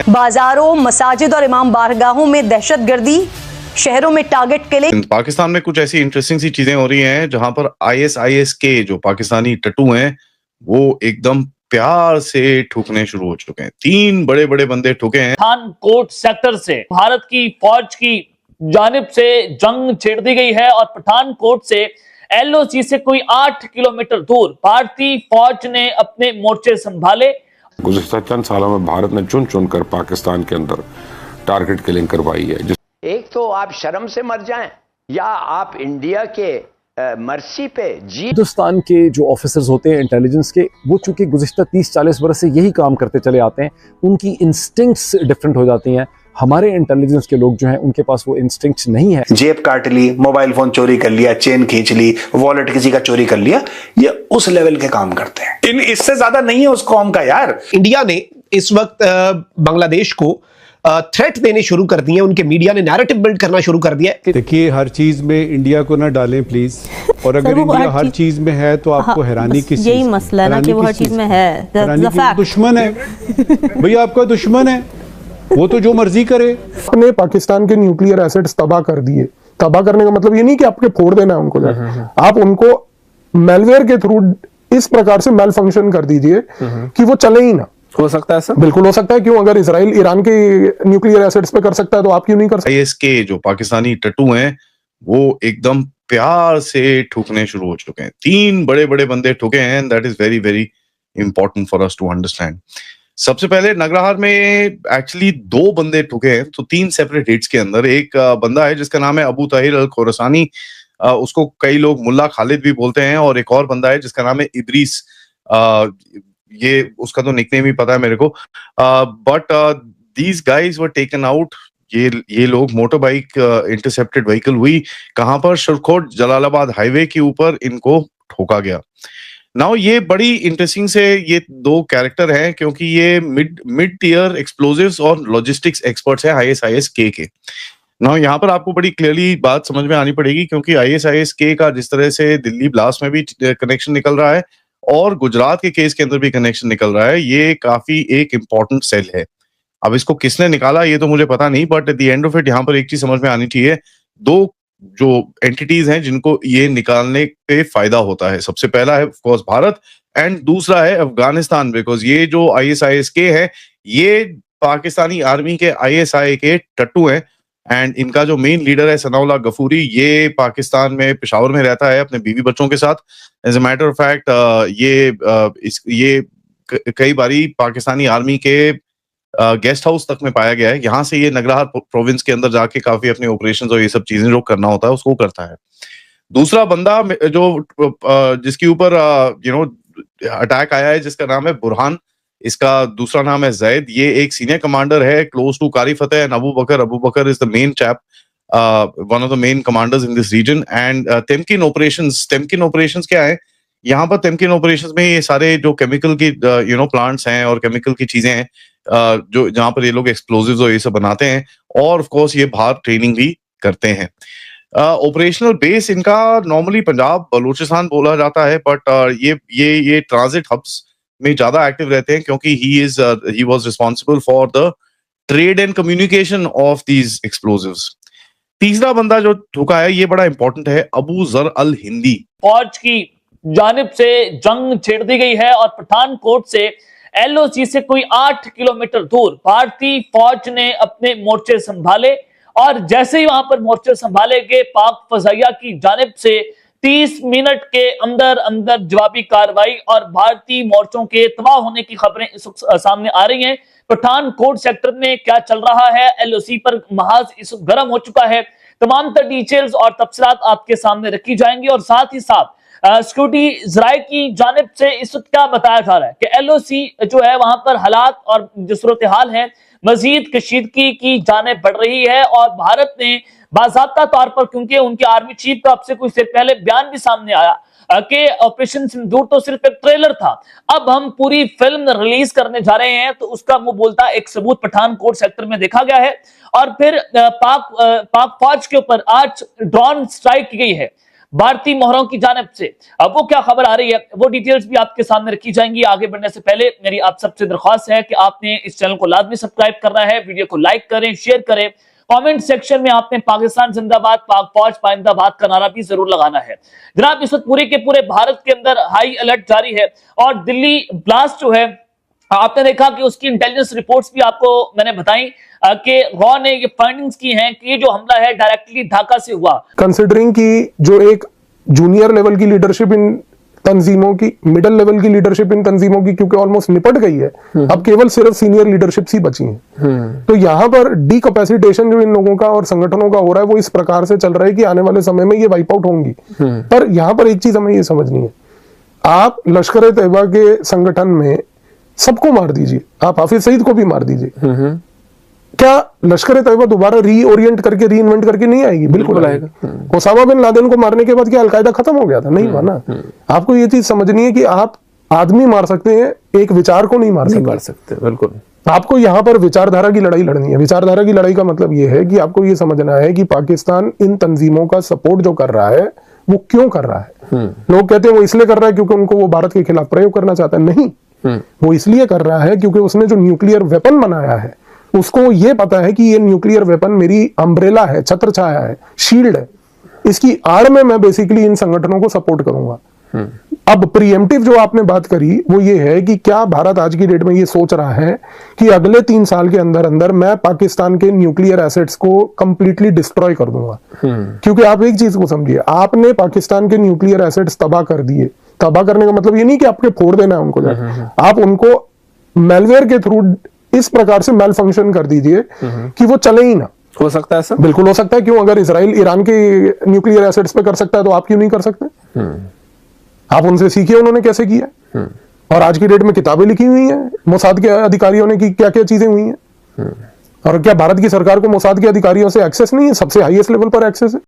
बाजारों, मसाजिद और इमाम बारगाहों में दहशतगर्दी, शहरों में टारगेट किलिंग। पाकिस्तान में कुछ ऐसी इंटरेस्टिंग सी चीजें हो रही हैं जहां पर आईएसआईएस के जो पाकिस्तानी टट्टू हैं वो एकदम प्यार से ठुकने शुरू हो चुके हैं। 3 बड़े बड़े बंदे ठुके हैं। पठानकोट सेक्टर से भारत की फौज की जानिब से जंग छेड़ दी गई है और पठानकोट से एलओसी से कोई 8 किलोमीटर दूर भारतीय फौज ने अपने मोर्चे संभाले। गुज़िश्ता चंद सालों में भारत ने चुन चुन कर पाकिस्तान के अंदर टारगेट किलिंग करवाई है। एक तो आप शर्म से मर जाएं या आप इंडिया के मर्सी पे जी। हिंदुस्तान के जो ऑफिसर्स होते हैं इंटेलिजेंस के, वो चूंकि गुज़िश्ता 30-40 बरस से यही काम करते चले आते हैं, उनकी इंस्टिंक्ट्स डिफरेंट हो जाती हैं। हमारे इंटेलिजेंस के लोग जो हैं उनके पास वो इंस्टिंक्ट्स नहीं है। जेब काट ली, मोबाइल फोन चोरी कर लिया, चेन खींच ली, वॉलेट किसी का चोरी कर लिया, ये उस लेवल के काम करते हैं। इससे ज्यादा नहीं है उस कौम का यार। इंडिया ने इस वक्त बांग्लादेश को थ्रेट देने शुरू कर दिए, उनके मीडिया ने नैरेटिव बिल्ड करना शुरू कर दिया। देखिए, हर चीज में इंडिया को ना डालें प्लीज, और अगर इंडिया हर चीज में है तो आपको हैरानी किस यही मसला है ना कि वो हर चीज में है। दुश्मन है भैया, आपका दुश्मन है, वो तो जो मर्जी करे। अपने पाकिस्तान के न्यूक्लियर एसेट्स तबाह कर दिए। तबाह करने का मतलब ये नहीं कि आपके फोड़ देना है उनको, आप उनको मेलवेयर के थ्रू इस प्रकार से मेल फंक्शन कर दीजिए कि वो चले ही ना। हो सकता है सर, बिल्कुल हो सकता है। क्यों? अगर इसराइल ईरान के न्यूक्लियर एसेट्स पे कर सकता है तो आप क्यों नहीं कर सकते? आईएस के जो पाकिस्तानी टट्टू हैं वो एकदम प्यार से ठुकने शुरू हो चुके हैं। 3 बड़े बड़े बंदे ठुके हैं। That is very very important for us to understand. सबसे पहले नगरहार में एक्चुअली 2 बंदे ठुके हैं, तो 3 सेपरेट हिट्स के अंदर। एक बंदा है जिसका नाम है अबू ताहिर अल खोरसानी, उसको कई लोग मुल्ला खालिद भी बोलते हैं, और एक और बंदा है जिसका नाम है इब्रीस। ये उसका तो निकनेम ही पता है मेरे को, but these guys were taken out. ये लोग मोटर बाइक इंटरसेप्टेड व्हीकल हुई, कहां पर? शरखोट जलालाबाद हाईवे के ऊपर इनको ठोका गया। नाउ ये बड़ी इंटरेस्टिंग से ये 2 कैरेक्टर हैं क्योंकि ये मिड टियर एक्सप्लोजिव्स और लॉजिस्टिक्स एक्सपर्ट्स हैं आईएसआईएस के। नाउ यहाँ पर आपको बड़ी क्लियरली बात समझ में आनी पड़ेगी क्योंकि आईएसआईएस के का जिस तरह से दिल्ली ब्लास्ट में भी कनेक्शन निकल रहा है और गुजरात के केस के अंदर भी कनेक्शन निकल रहा है, ये काफी एक इंपॉर्टेंट सेल है। अब इसको किसने निकाला ये तो मुझे पता नहीं, but at the end of it यहाँ पर एक चीज समझ में आनी चाहिए। 2 जो एंटिटीज हैं जिनको ये निकालने पे फायदा होता है, सबसे पहला है ऑफ कोर्स भारत एंड दूसरा है अफगानिस्तान, बिकॉज ये जो आईएसआईएस के है ये पाकिस्तानी आर्मी के आईएसआई के टट्टू हैं एंड इनका जो मेन लीडर है सनाउल्लाह गफूरी, ये पाकिस्तान में पेशावर में रहता है अपने बीवी बच्चों के साथ। As a matter of fact ये कई बारी पाकिस्तानी आर्मी के गेस्ट हाउस तक में पाया गया है। यहाँ से ये नगरहार प्रोविंस के अंदर जाके काफी अपने ऑपरेशंस और ये सब चीजें जो करना होता है उसको करता है। दूसरा बंदा जो जिसके ऊपर अटैक आया है जिसका नाम है बुरहान, इसका दूसरा नाम है जैद। ये एक सीनियर कमांडर है close to Qari Fateh and Abu Bakar is the main chap, one of the main commanders in this region. And टेम्किन ऑपरेशंस क्या है? यहाँ पर टेम्किन ऑपरेशंस में ये सारे जो केमिकल की प्लांट्स हैं और केमिकल की चीजें हैं जो जहाँ पर ये लोग एक्सप्लोजिव्स और ये सब बनाते हैं, और ऑफ कोर्स ये बाहर ट्रेनिंग भी करते हैं। ऑपरेशनल बेस इनका नॉर्मली पंजाब बलूचिस्तान बोला जाता है, बट ये ट्रांजिट हब्स में ज्यादा एक्टिव रहते हैं क्योंकि he was responsible for the trade and communication of these explosives। तीसरा बंदा जो ठुका है ये बड़ा इंपॉर्टेंट है, अबू जर अल हिंदी। फौज की जानिब से जंग छेड़ दी गई है और पठानकोट से एलओसी से कोई 8 किलोमीटर दूर भारतीय फौज ने अपने मोर्चे संभाले और जैसे ही वहां पर मोर्चे संभाले गए, पाक फजाइया की जानिब से 30 मिनट के अंदर अंदर जवाबी कार्रवाई और भारतीय मोर्चों के तबाह होने की खबरें इस सामने आ रही हैं। पठानकोट सेक्टर में क्या चल रहा है, एलओसी पर महाज इस गर्म हो चुका है। तमाम तर डिटेल्स और तफसीलात आपके सामने रखी जाएंगी और साथ ही साथ सिक्योरिटी जराए की जानिब से इस वक्त क्या बताया जा रहा है कि एलओसी जो है वहां पर हालात और जो सूरत हाल है मजीद कशीदगी की जानिब बढ़ रही है और भारत ने बाज़ाब्ता तौर पर, क्योंकि उनके आर्मी चीफ का अब से कुछ देर पहले बयान भी सामने आया कि ऑपरेशन सिंदूर तो सिर्फ एक ट्रेलर था, अब हम पूरी फिल्म रिलीज करने जा रहे हैं, तो उसका मुंह बोलता एक सबूत पठानकोट सेक्टर में देखा गया है। और फिर पाक फौज के ऊपर आज ड्रोन स्ट्राइक की गई है। भारतीय मोहरों की जानिब से। अब वो क्या खबर आ रही है, वो डिटेल्स भी आपके सामने रखी जाएंगी। आगे बढ़ने से पहले मेरी आप सबसे दरख्वास्त है कि आपने इस चैनल को लाजमी सब्सक्राइब करना है, वीडियो को लाइक करें, शेयर करें, कमेंट सेक्शन में आपने पाकिस्तान जिंदाबाद, पाक फौज पाइंदाबाद का नारा भी जरूर लगाना है। जनाब, इस वक्त पूरे के पूरे भारत के अंदर हाई अलर्ट जारी है और दिल्ली ब्लास्ट जो है, आपने देखा कि उसकी इंटेलिजेंस रिपोर्ट्स भी आपको मैंने बताई कि गौ ने ये फाइंडिंग्स की हैं कि ये जो हमला है डायरेक्टली ढाका से हुआ। कंसिडरिंग कि जो एक जूनियर लेवल की लीडरशिप इन तंजीमों की, मिडिल लेवल की लीडरशिप इन तंजीमों की क्योंकि ऑलमोस्ट निपट गई है, अब केवल सिर्फ सीनियर लीडरशिप ही बची है। तो यहाँ पर डीकैपेसिटेशन जो इन लोगों का और संगठनों का हो रहा है वो इस प्रकार से चल रहा है कि आने वाले समय में ये वाइप आउट होंगी। पर यहाँ पर एक चीज हमें ये समझनी है, आप लश्कर तैयबा के संगठन में सबको मार दीजिए, आप हाफिज सईद को भी मार दीजिए, क्या लश्कर तैयबा दोबारा रीओरिएंट करके रीइन्वेंट करके नहीं आएगी? बिल्कुल आएगा। ओसामा बिन लादेन को मारने के बाद क्या अलकायदा खत्म हो गया था? नहीं हुआ ना। आपको ये चीज समझनी है कि आप आदमी मार सकते हैं, एक विचार को नहीं मार सकते। बिल्कुल। आपको यहाँ पर विचारधारा की लड़ाई लड़नी है। विचारधारा की लड़ाई का मतलब ये है कि आपको ये समझना है कि पाकिस्तान इन तंजीमों का सपोर्ट जो कर रहा है वो क्यों कर रहा है। लोग कहते हैं वो इसलिए कर रहा है क्योंकि उनको वो भारत के खिलाफ प्रयोग करना चाहता है। नहीं, वो इसलिए कर रहा है क्योंकि उसने जो न्यूक्लियर वेपन बनाया है उसको ये पता है कि ये न्यूक्लियर वेपन मेरी अम्ब्रेला है, छत्र छाया है, शील्ड है, इसकी आड़ में मैं बेसिकली इन संगठनों को सपोर्ट करूंगा। अब प्रीएम्प्टिव जो आपने बात करी वो ये है कि क्या भारत आज की डेट में ये सोच रहा है कि अगले 3 साल के अंदर अंदर मैं पाकिस्तान के न्यूक्लियर एसेट्स को कंप्लीटली डिस्ट्रॉय कर दूंगा? क्योंकि आप एक चीज को समझिए, आपने पाकिस्तान के न्यूक्लियर एसेट्स तबाह कर दिए। तबाह करने का मतलब ये नहीं कि आपके फोड़ देना है उनको, आप उनको मेलवेयर के थ्रू इस प्रकार से मेल फंक्शन कर दीजिए कि वो चले ही ना। हो सकता है सर, बिल्कुल हो सकता है। क्यों? अगर इसराइल ईरान के न्यूक्लियर एसेट्स पे कर सकता है तो आप क्यों नहीं कर सकते? आप उनसे सीखिए उन्होंने कैसे किया। और आज की डेट में किताबें लिखी हुई हैं मोसाद के अधिकारियों ने कि क्या क्या चीजें हुई हैं। और क्या भारत की सरकार को मोसाद के अधिकारियों से एक्सेस नहीं है? सबसे हाईएस्ट लेवल पर एक्सेस है।